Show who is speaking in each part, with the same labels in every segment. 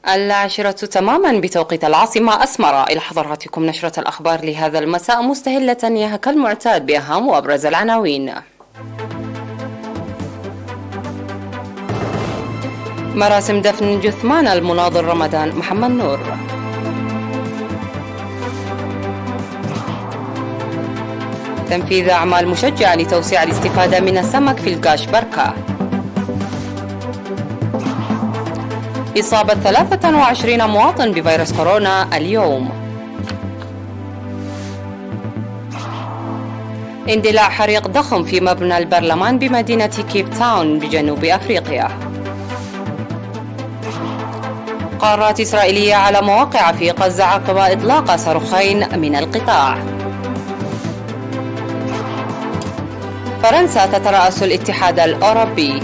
Speaker 1: العاشرة تماما بتوقيت العاصمة أسمر. إلى حضراتكم نشرة الأخبار لهذا المساء، مستهلة كالمعتاد بأهم وأبرز العناوين. مراسم دفن جثمان المناضل رمضان محمد نور. تنفيذ أعمال مشجعة لتوسيع الاستفادة من السمك في القاش بركة. إصابة 23 مواطن بفيروس كورونا اليوم. اندلاع حريق ضخم في مبنى البرلمان بمدينة كيب تاون بجنوب أفريقيا. قرارات إسرائيلية على مواقع في غزة عقب إطلاق صاروخين من القطاع. فرنسا تترأس الاتحاد الأوروبي.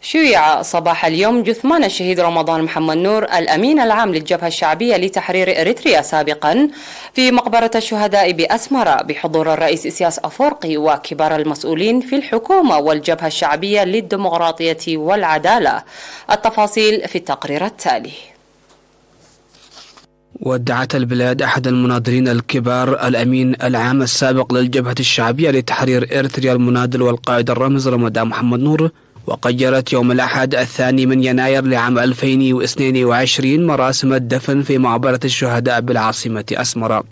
Speaker 1: شيع صباح اليوم جثمان الشهيد رمضان محمد نور الأمين العام للجبهة الشعبية لتحرير إريتريا سابقا في مقبرة الشهداء بأسمرة بحضور الرئيس إسياس أفورقي وكبار المسؤولين في الحكومة والجبهة الشعبية للديمقراطية والعدالة. التفاصيل في التقرير التالي.
Speaker 2: ودعت البلاد أحد المناضلين الكبار الأمين العام السابق للجبهة الشعبية لتحرير إريتريا المناضل والقائد الرمز رمضان محمد نور، وقد جرت يوم الأحد 2 يناير لعام 2022 مراسم الدفن في مقبرة الشهداء بالعاصمة أسمرة.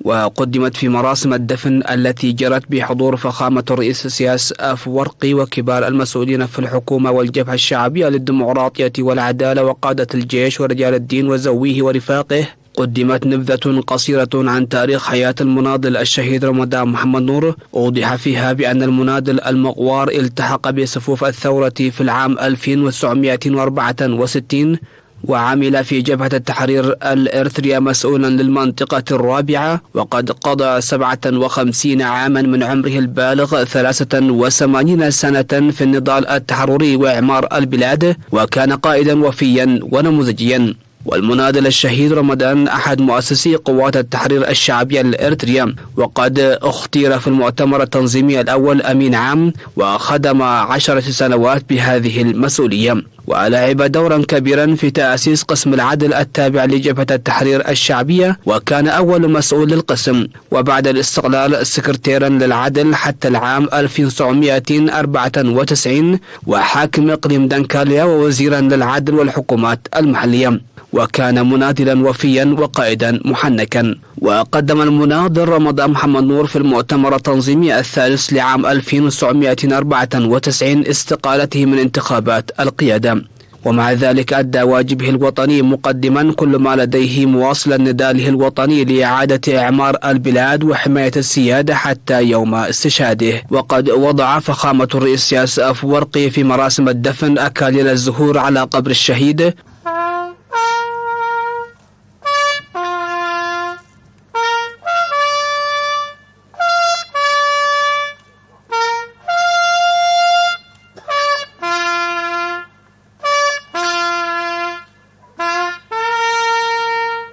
Speaker 2: وقدمت في مراسم الدفن التي جرت بحضور فخامة الرئيس إسياس أفورقي وكبار المسؤولين في الحكومة والجبهة الشعبية للديمقراطية والعدالة وقادة الجيش ورجال الدين وزويه ورفاقه، قدمت نبذة قصيرة عن تاريخ حياة المناضل الشهيد رمضان محمد نور. أوضح فيها بأن المناضل المغوار التحق بصفوف الثورة في العام 1964 وعمل في جبهة التحرير الإريتريا مسؤولا للمنطقة الرابعة، وقد قضى 57 عاما من عمره البالغ 83 سنة في النضال التحرري وإعمار البلاد، وكان قائدا وفيا ونموذجيا. والمناضل الشهيد رمضان أحد مؤسسي قوات التحرير الشعبية الإريتريا، وقد اختير في المؤتمر التنظيمي الأول أمين عام، وخدم 10 سنوات بهذه المسؤولية، ولعب دورا كبيرا في تأسيس قسم العدل التابع لجبهة التحرير الشعبية، وكان أول مسؤول للقسم، وبعد الاستقلال سكرتيرا للعدل حتى العام 1994 وحاكم إقليم دنكاليا ووزيرا للعدل والحكومات المحلية، وكان مناضلا وفيا وقائدا محنكا. وقدم المناضل رمضان محمد نور في المؤتمر التنظيمي الثالث لعام 1994 استقالته من انتخابات القيادة، ومع ذلك أدى واجبه الوطني مقدما كل ما لديه مواصلا نضاله الوطني لإعادة إعمار البلاد وحماية السيادة حتى يوم استشهاده. وقد وضع فخامة الرئيس إسياس أفورقي في مراسم الدفن أكاليل الزهور على قبر الشهيد،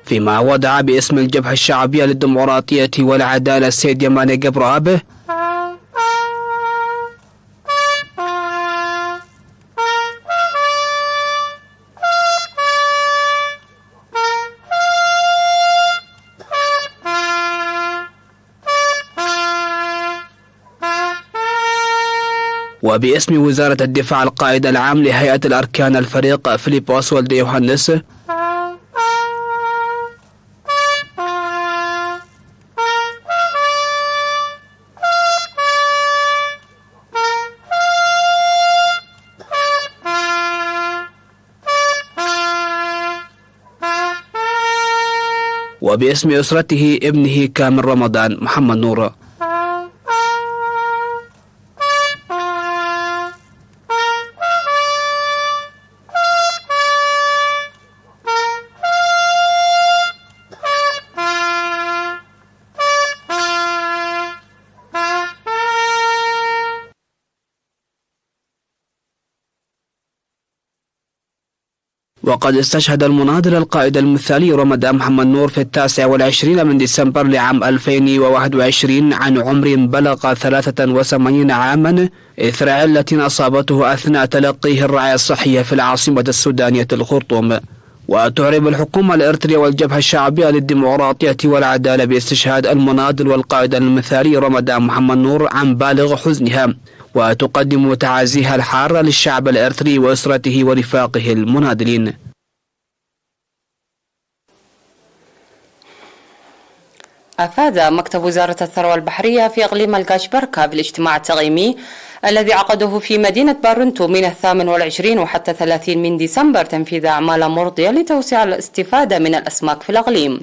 Speaker 2: فيما وضع باسم الجبهة الشعبية للديمقراطية والعدالة السيد يماني قبراب وباسم وزارة الدفاع القائد العام لهيئة الأركان الفريق فيليبوس والدي يوهانس، وباسم أسرته ابنه كامل رمضان محمد نور. وقد استشهد المناضل القائد المثالي رمضان محمد نور في 29 من ديسمبر لعام 2021 عن عمر بلغ 83 عاما إثر علة أصابته أثناء تلقيه الرعاية الصحية في العاصمة السودانية الخرطوم. وتعرب الحكومة الإريترية والجبهة الشعبية للديمقراطية والعدالة باستشهاد المناضل والقائد المثالي رمضان محمد نور عن بالغ حزنها، وتقدم تعازيها الحارة للشعب الإريتري وأسرته ورفاقه المناضلين.
Speaker 1: أفاد مكتب وزارة الثروة البحرية في إقليم الكاشبركة بالاجتماع التقييمي الذي عقده في مدينة بارنتو من 28 وحتى 30 من ديسمبر تنفيذ أعمال مرضية لتوسيع الاستفادة من الأسماك في الإقليم.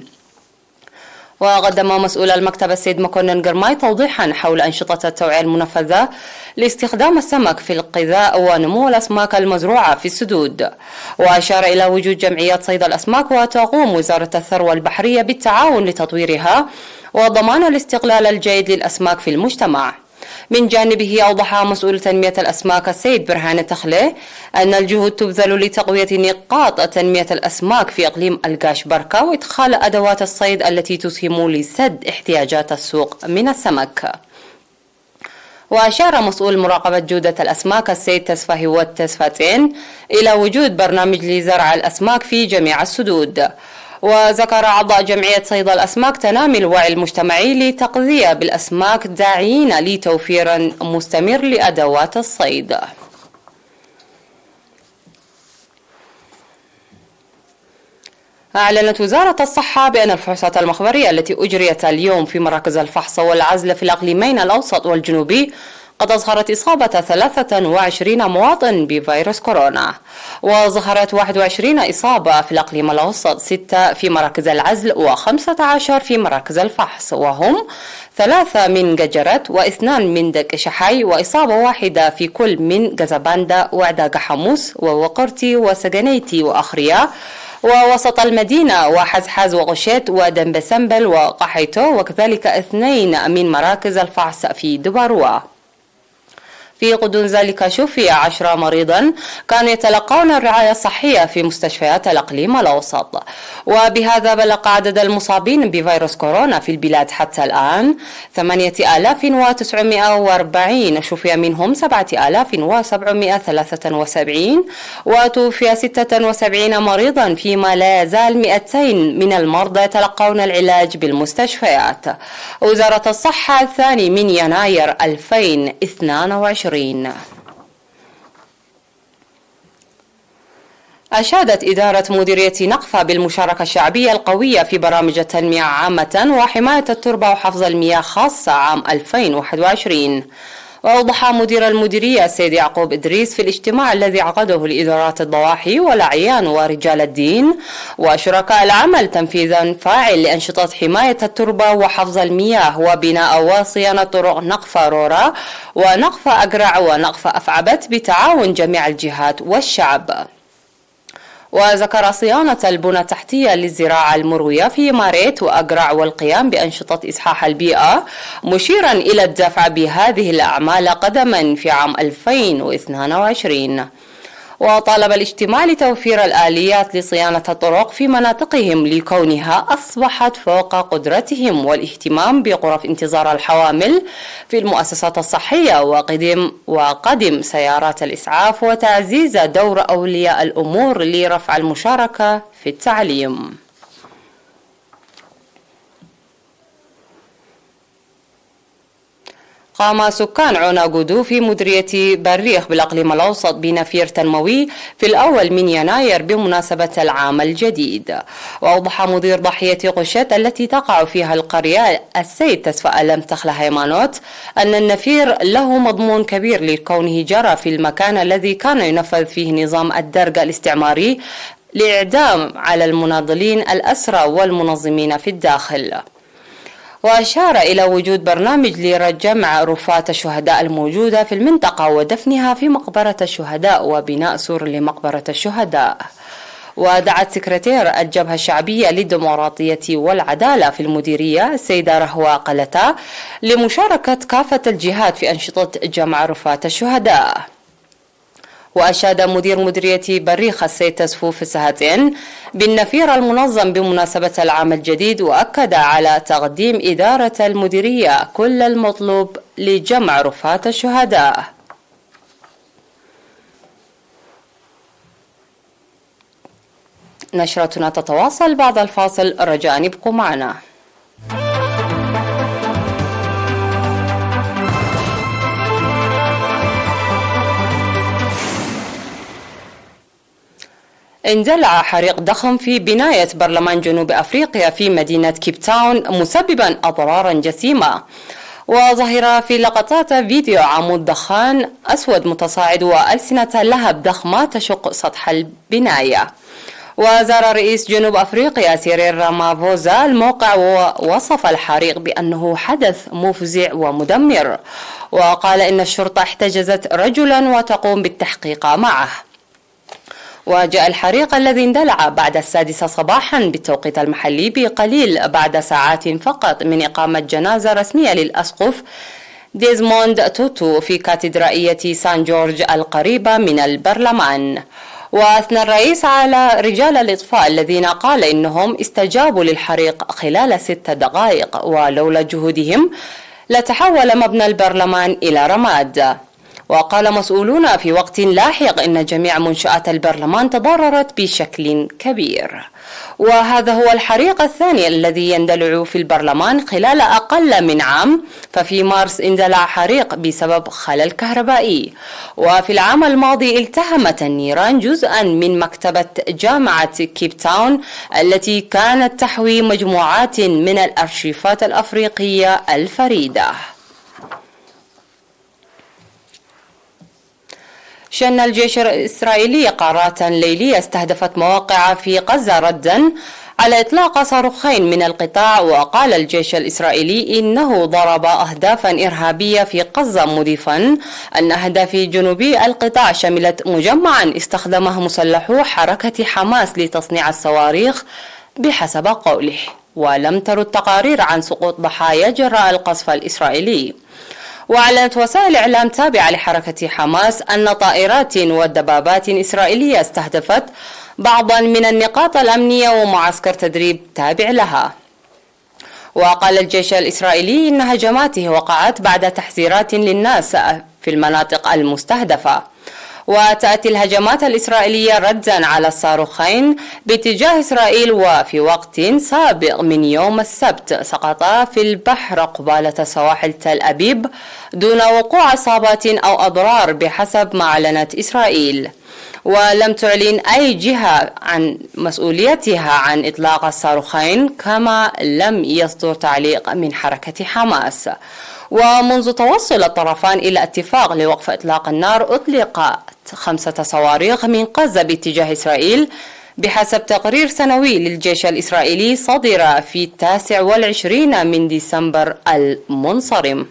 Speaker 1: وقدم مسؤول المكتب السيد مكونن قرماي توضيحا حول أنشطة التوعية المنفذة لاستخدام السمك في الغذاء ونمو الأسماك المزروعة في السدود، وأشار إلى وجود جمعيات صيد الأسماك وتقوم وزارة الثروة البحرية بالتعاون لتطويرها وضمان الاستغلال الجيد للأسماك في المجتمع. من جانبه أوضح مسؤول تنمية الأسماك السيد برهان تخلي أن الجهود تبذل لتقوية نقاط تنمية الأسماك في إقليم الكاشبركة وإدخال أدوات الصيد التي تسهم لسد احتياجات السوق من السمك. وأشار مسؤول مراقبة جودة الأسماك السيد تسفاهي والتسفاتين إلى وجود برنامج لزرع الأسماك في جميع السدود. وذكر أعضاء جمعية صيد الأسماك تنامي الوعي المجتمعي لتغذية بالأسماك داعين لتوفير مستمر لأدوات الصيد. أعلنت وزارة الصحة بأن الفحوصات المخبرية التي أجريت اليوم في مراكز الفحص والعزل في الإقليمين الأوسط والجنوبي قد أظهرت إصابة 23 مواطن بفيروس كورونا، وظهرت 21 إصابة في الإقليم الأوسط، 6 في مراكز العزل و15 في مراكز الفحص، وهم 3 من ججرت و2 من دك شحي، وإصابة واحدة في كل من جزباندا وعداق حموس ووقرتي وسجنيتي وأخريا، ووسط المدينة وحزحاز وغشيت ودنبسنبل وقحيتو، وكذلك 2 من مراكز الفحص في دباروا. في غضون ذلك شفي 10 مريضا كانوا يتلقون الرعاية الصحية في مستشفيات الإقليم الأوسط، وبهذا بلغ عدد المصابين بفيروس كورونا في البلاد حتى الآن 8940، شفي منهم 7773، وتوفي 76 مريضا، فيما لا يزال 200 من المرضى يتلقون العلاج بالمستشفيات. وزارة الصحة 2 من يناير 2022. أشادت إدارة مديرية نقفة بالمشاركة الشعبية القوية في برامج التنمية عامة وحماية التربة وحفظ المياه خاصة عام 2021. وأوضح مدير المديرية السيد يعقوب إدريس في الاجتماع الذي عقده الإدارات الضواحي والأعيان ورجال الدين وشركاء العمل تنفيذا فاعل لأنشطة حماية التربة وحفظ المياه وبناء وصيانة طرق نقفة رورا ونقفة أقرع ونقفة أفعبت بتعاون جميع الجهات والشعب. وذكر صيانة البنى التحتية للزراعة المروية في ماريت وأقرع والقيام بأنشطة إصحاح البيئة، مشيرا إلى الدفع بهذه الأعمال قدما في عام 2022. وطالب الاجتماع لتوفير الآليات لصيانة الطرق في مناطقهم لكونها أصبحت فوق قدرتهم، والاهتمام بغرف انتظار الحوامل في المؤسسات الصحية وقدم سيارات الإسعاف وتعزيز دور أولياء الأمور لرفع المشاركة في التعليم. قام سكان عناقودو في مديرية بريخ بالأقليم الأوسط بنفير تنموي في الأول من يناير بمناسبة العام الجديد. وأوضح مدير ضاحية قشت التي تقع فيها القرية السيد تسفى ألم تخلى هيمانوت أن النفير له مضمون كبير لكونه جرى في المكان الذي كان ينفذ فيه نظام الدرج الاستعماري لإعدام على المناضلين الأسرى والمنظمين في الداخل. وأشار إلى وجود برنامج لجمع رفات الشهداء الموجودة في المنطقة ودفنها في مقبرة الشهداء وبناء سور لمقبرة الشهداء. ودعت سكرتير الجبهة الشعبية للديمقراطية والعدالة في المديرية السيدة رهوة قلتا لمشاركة كافة الجهات في أنشطة جمع رفات الشهداء. وأشاد مدير مديرية بريخ السيد تسفوف السهاتين بالنفير المنظم بمناسبة العام الجديد، وأكد على تقديم إدارة المديرية كل المطلوب لجمع رفات الشهداء. نشرتنا تتواصل بعد الفاصل، رجاء ابقوا معنا. اندلع حريق ضخم في بناية برلمان جنوب أفريقيا في مدينة كيب تاون مسببا أضرارا جسيمة. وظهر في لقطات فيديو عمود دخان أسود متصاعد وألسنة لهب ضخمة تشق سطح البناية. وزار رئيس جنوب أفريقيا سيريل رامافوزا الموقع ووصف الحريق بأنه حدث مفزع ومدمر، وقال إن الشرطة احتجزت رجلا وتقوم بالتحقيق معه. وجاء الحريق الذي اندلع بعد 6 صباحا بالتوقيت المحلي بقليل بعد ساعات فقط من إقامة جنازة رسمية للأسقف ديزموند توتو في كاتدرائية سان جورج القريبة من البرلمان. وأثنى الرئيس على رجال الإطفاء الذين قال إنهم استجابوا للحريق خلال 6 دقائق، ولولا جهودهم لتحول مبنى البرلمان إلى رماد. وقال مسؤولون في وقت لاحق إن جميع منشآت البرلمان تضررت بشكل كبير. وهذا هو الحريق الثاني الذي يندلع في البرلمان خلال أقل من عام، ففي مارس اندلع حريق بسبب خلل كهربائي. وفي العام الماضي التهمت النيران جزءا من مكتبة جامعة كيب تاون التي كانت تحوي مجموعات من الأرشيفات الأفريقية الفريدة. شن الجيش الإسرائيلي قارات ليلية استهدفت مواقع في غزة ردا على إطلاق صاروخين من القطاع. وقال الجيش الإسرائيلي إنه ضرب أهدافا إرهابية في غزة، مضيفا أن أهداف جنوبي القطاع شملت مجمعا استخدمه مسلحو حركة حماس لتصنيع الصواريخ بحسب قوله. ولم ترد تقارير عن سقوط ضحايا جراء القصف الإسرائيلي. وأعلنت وسائل إعلام تابعة لحركة حماس أن طائرات ودبابات إسرائيلية استهدفت بعضا من النقاط الأمنية ومعسكر تدريب تابع لها. وقال الجيش الإسرائيلي إن هجماته وقعت بعد تحذيرات للناس في المناطق المستهدفة. وتأتي الهجمات الإسرائيلية ردا على الصاروخين باتجاه إسرائيل، وفي وقت سابق من يوم السبت سقطا في البحر قبالة سواحل تل أبيب دون وقوع إصابات أو أضرار بحسب ما أعلنت إسرائيل. ولم تعلن أي جهة عن مسؤوليتها عن إطلاق الصاروخين، كما لم يصدر تعليق من حركة حماس. ومنذ توصل الطرفان إلى اتفاق لوقف إطلاق النار أطلقت 5 صواريخ من غزة باتجاه إسرائيل بحسب تقرير سنوي للجيش الإسرائيلي صدر في 29 من ديسمبر المنصرم.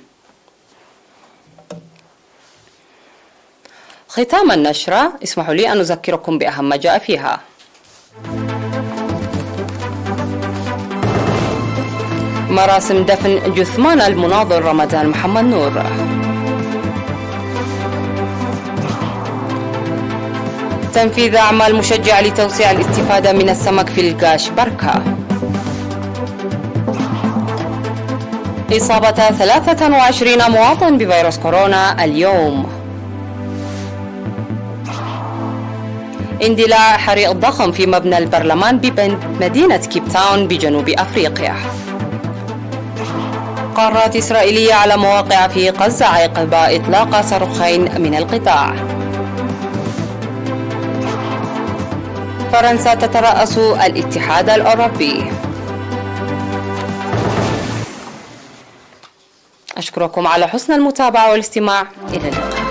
Speaker 1: ختام النشرة اسمحوا لي أن أذكركم بأهم ما جاء فيها. مراسم دفن جثمان المناضل رمضان محمد نور. تنفيذ أعمال مشجعة لتوسيع الاستفادة من السمك في القاش بركة. إصابة 23 مواطن بفيروس كورونا اليوم. اندلاع حريق ضخم في مبنى البرلمان بمدينة كيب تاون بجنوب أفريقيا. قارات إسرائيلية على مواقع في غزة عقب إطلاق صاروخين من القطاع. فرنسا تترأس الاتحاد الأوروبي. أشكركم على حسن المتابعة والاستماع. إلى اللقاء.